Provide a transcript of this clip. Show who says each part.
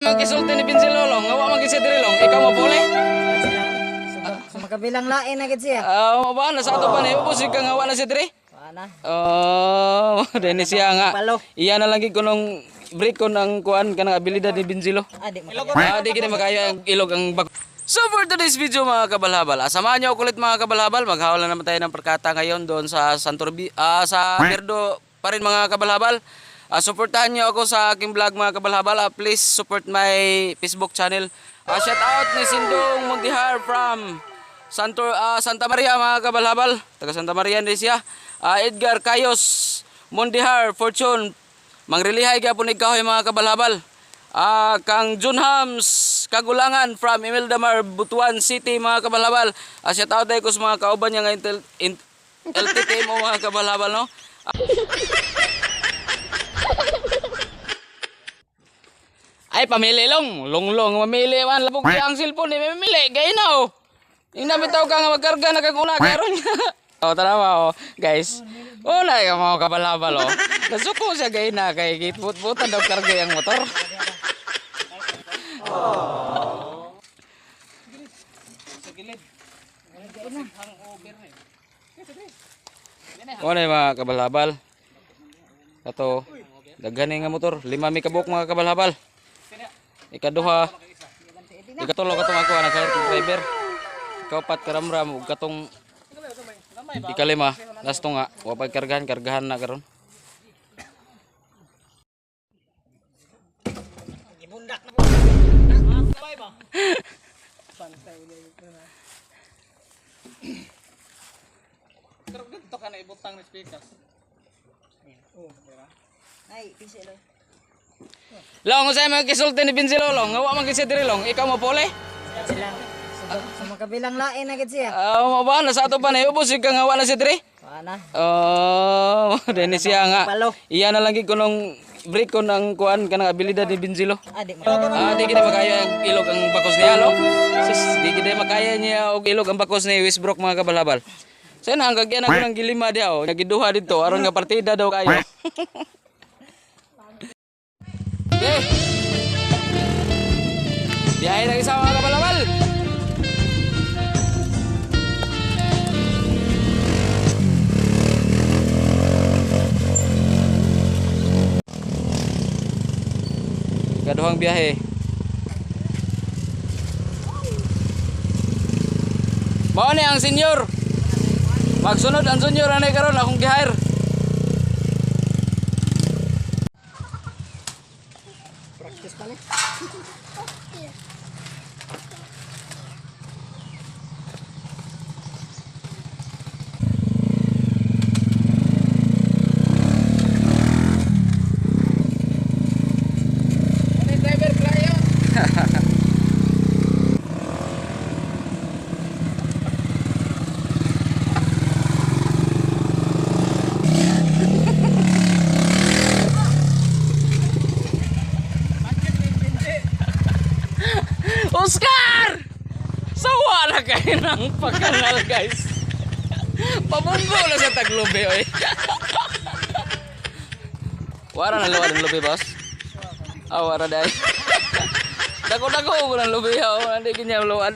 Speaker 1: mo kisulti ni Binsi Lolong, ngawa man kasi diri long, ikaw mo pole?
Speaker 2: Sa makabilang lain na gid siya.
Speaker 1: Ba na sa ato pa na ubos ka ngawa na si diri?
Speaker 2: Wala.
Speaker 1: Dene siya nga.
Speaker 2: Palo.
Speaker 1: Iya na lang gid kunong break ko ng kuan kanang abilidad ni Binzilo.
Speaker 2: Di
Speaker 1: Di kita makaya ang ilog ang bag. So for today's video mga kabalhabal, samahan niyo ako ulit mga kabalhabal. Maghawal na naman tayo ng perkata ngayon doon sa sa Birdo pa rin mga kabalhabal. Suportahan niyo ako sa aking vlog mga kabalhabal. Please support my Facebook channel. Shout out ni Sindong Montihar from Santa Maria mga kabalhabal. Taga Santa Maria din siya. Edgar Cayos Montihar Fortune. Mangrilihay gyapon ikaw mga kabalhabal. Kang Junhams Kagulangan from Imildamar, Butuan City mga kabalhabal. Shout out ko sa mga kauban niya nga LTTMO mga kabalhabal no. Ay pamili long mamili man labog ang cellphone ni mamili gay na oh. Yung nabitaw ka nga magkarga na kaguna karon. Tara guys. Na yung mga kabalhabal oh. Nasuko siya gay na kay gitput-putan daw karga yung motor. Mga kabalhabal. Ato daghan nga motor, 5 mi kabuk mga kabalhabal. Ikaduha. Ikatulo katong ako anak sa driver. Kaupat karamram ug katong ikalima last nga wa pag kargahan na karon.
Speaker 2: Ibundak na ba?
Speaker 1: Pero dito ka na ibutang ni speaker.
Speaker 2: Ay, pisi lo.
Speaker 1: Long, usay mo kisulti ni Binsi Lolong, ngawa man kasi diri long, ikaw mo pole?
Speaker 2: Sa makabilang lain na gid siya.
Speaker 1: Ba na sa ato pa na ubos ka ngawa na si diri?
Speaker 2: Wala.
Speaker 1: Dene siya nga.
Speaker 2: Palo.
Speaker 1: Iya na lang gid kunong break ko ng kuan kanang abilidad ni Binzilo. Di kita makaya ang ilog ang bakos niya lo. Sis, di kita makaya niya og ilog ang bakos ni Westbrook mga kabalhabal. Sen hanggang yan ako ng gilima dia oh, nagiduha dito aron nga partida daw kayo. Okay. Biyahe na isa mga kabalhabal. Kaduhang biyahe. Mao ni ang senior. Magsunod ang senior anay karon akong gi-hire.
Speaker 2: Practice pa ni.
Speaker 1: Oscar! Sawa na kayo ng pagkanal guys. Pabunggo na sa taglubi oy. Wara na luwad ang lubi boss. Wara dai. Dako-dako mo ng lubi ha. Hindi kanya luwad.